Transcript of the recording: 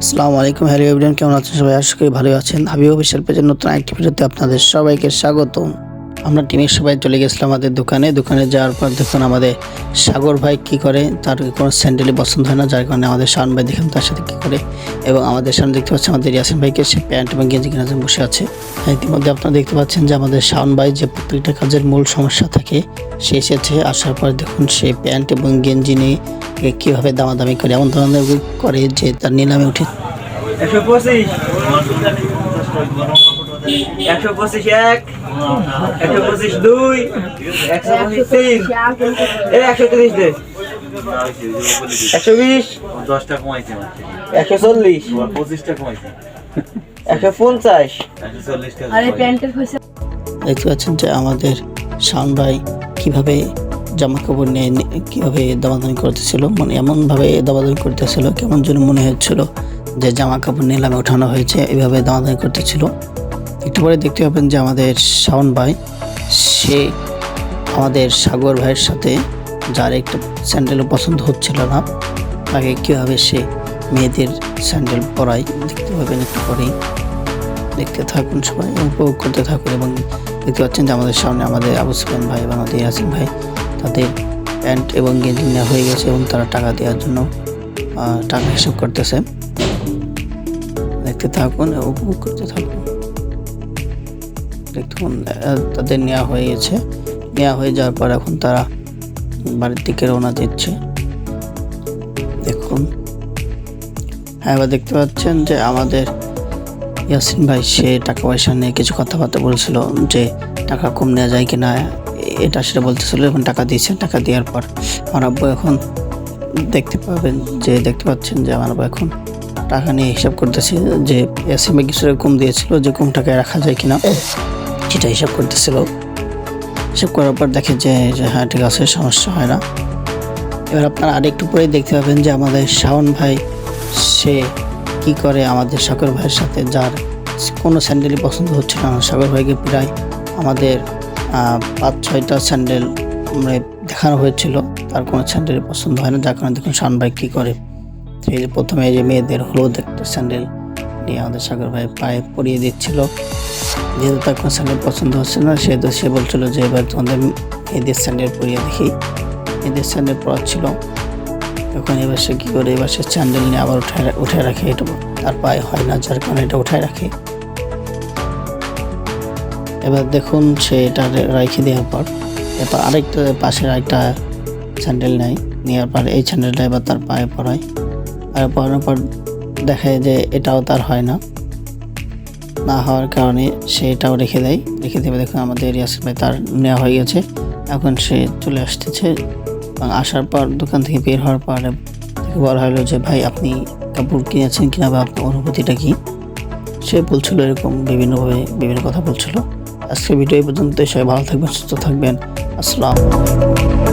আসসালামু আলাইকুম, hello everyone, কেমন আছেন সবাই? আশা করি ভালো আছেন। হাবিব অফিসিয়াল পেজের নতুন আরেকটি ভিডিওতে আপনাদের সবাইকে স্বাগতম। আমরা টিমের সবাই চলে গেছিলাম আমাদের দোকানে যাওয়ার পর দেখুন আমাদের সাগর ভাই কি করে, তার কোনো স্যান্ডেলই পছন্দ হয় না, যার কারণে আমাদের শাওন ভাই দেখলাম তার সাথে কী করে। এবং আমাদের সামনে দেখতে পাচ্ছেন আমাদের ইয়াসিন ভাইকে, সে প্যান্ট এবং গেঞ্জি কেনার জন্য বসে আছে। ইতিমধ্যে আপনারা দেখতে পাচ্ছেন যে আমাদের শাওন ভাই যে প্রত্যেকটা কাজের মূল সমস্যা থাকে সে এসেছে। আসার পর দেখুন সে প্যান্ট এবং গেঞ্জি নিয়ে কীভাবে দামাদামি করে, এমন ধরনের করে যে তার নিলামে উঠে 125 125 এক 125 দুই 125 এই 130 দে 120 10টা কমাইছে মাত্র 140 25টা কমাইছে 150 140টা আরে প্যান্টের পয়সা দেখতে পাচ্ছেন যে আমাদের শাওন ভাই কীভাবে জামা কাপড় নিয়ে কীভাবে দামাদামি করতেছিল, মানে এমনভাবে দামাদামি করতেছিল কেমন যেন মনে হচ্ছিল যে জামা কাপড় নিলামে ওঠানো হয়েছে, এইভাবে দামাদামি করতেছিল। একটু পরে দেখতে পাবেন যে আমাদের শাওন ভাই সে আমাদের সাগর ভাইয়ের সাথে, যার একটা স্যান্ডেলও পছন্দ হচ্ছিল না, তাকে কীভাবে সে মেয়েদের স্যান্ডেল পরায় দেখতে পাবেন। একটু পরেই দেখতে থাকুন, সবাই উপভোগ করতে থাকুন। এবং দেখতে পাচ্ছেন যে আমাদের সামনে আমাদের আবু সুফিয়ান ভাই এবং আমাদের ইয়াসিন ভাই তাদের প্যান্ট এবং গেঞ্জি নেওয়া হয়ে গেছে এবং তারা টাকা দেওয়ার জন্য টাকা হিসাব করতেছে। দেখতে থাকুন, উপভোগ করতে থাকুন। দেখুন তাদের নেওয়া হয়ে গেছে। নেওয়া হয়ে যাওয়ার পর এখন তারা বাড়ির দিকে রওনা দিচ্ছে। দেখুন, হ্যাঁ, এবার দেখতে পাচ্ছেন যে আমাদের ইয়াসিন ভাই সে টাকা পয়সা নিয়ে কিছু কথাবার্তা বলছিল যে টাকা কম নেওয়া যায় কিনা, এটা সেটা বলতেছিল এবং টাকা দিয়েছেন। টাকা দেওয়ার পর আমার আব্বু এখন দেখতে পাচ্ছেন যে আমার আব্বু এখন টাকা নিয়ে হিসাব করতেছে যে ইয়াসিন ভাই কিছু কম দিয়েছিল, যে কম টাকায় রাখা যায় কিনা সেটা হিসাব করতেছিল। হিসাব করার পর দেখে যে হ্যাঁ ঠিক আছে, সমস্যা হয় না। এবার আপনারা আরেকটু পরেই দেখতে পাবেন যে আমাদের শাওন ভাই সে কি করে আমাদের সাগর ভাইয়ের সাথে, যার কোনো স্যান্ডেলই পছন্দ হচ্ছে না। সাগর ভাইকে প্রায় আমাদের 5-6টা স্যান্ডেল মানে দেখানো হয়েছিল, তার কোনো স্যান্ডেলই পছন্দ হয় না, যার কারণে দেখুন শাওন ভাই কী করে, সেই যে প্রথমে যে মেয়েদের হলুদ একটা স্যান্ডেল নিয়ে আমাদের সাগর ভাই পায়ে পরিয়ে দিচ্ছিল। যেহেতু তার কোনো স্যান্ডেল পছন্দ হচ্ছে না, সেহেতু সে বলছিল যে এবার তোমাদের মেয়েদের স্যান্ডেল পরিয়ে দেখি। মেয়েদের স্যান্ডেল পরাচ্ছিল। তখন এবার সে কী করে, এবার সে স্যান্ডেল নিয়ে আবার উঠে রাখে, এটা তার পায়ে হয় না, যার কারণে এটা উঠায় রাখে। এবার দেখুন সে এটা রেখে দেওয়ার পর এবার আরেকটা পাশের আরেকটা স্যান্ডেল নেওয়ার পর এই স্যান্ডেলটা এবার তার পায়ে পরায়। আর পরানোর পর দেখায় যে এটাও তার হয় না হওয়ার কারণে সে এটাও রেখে দেবে। দেখুন আমাদের ইয়াসিন ভাই তার নেওয়া হয়ে গেছে। এখন সে চলে আসতেছে এবং আসার পর দোকান থেকে বের হওয়ার পর তাকে বলা হলো যে ভাই আপনি কাপড় কিনেছেন কিনা বা আপনার অনুভূতিটা কি। সে বলছিল এরকম বিভিন্নভাবে বিভিন্ন কথা বলছিল। আজকের ভিডিও এই পর্যন্ত। সবাই ভালো থাকবেন, সুস্থ থাকবেন। আসসালামু আলাইকুম।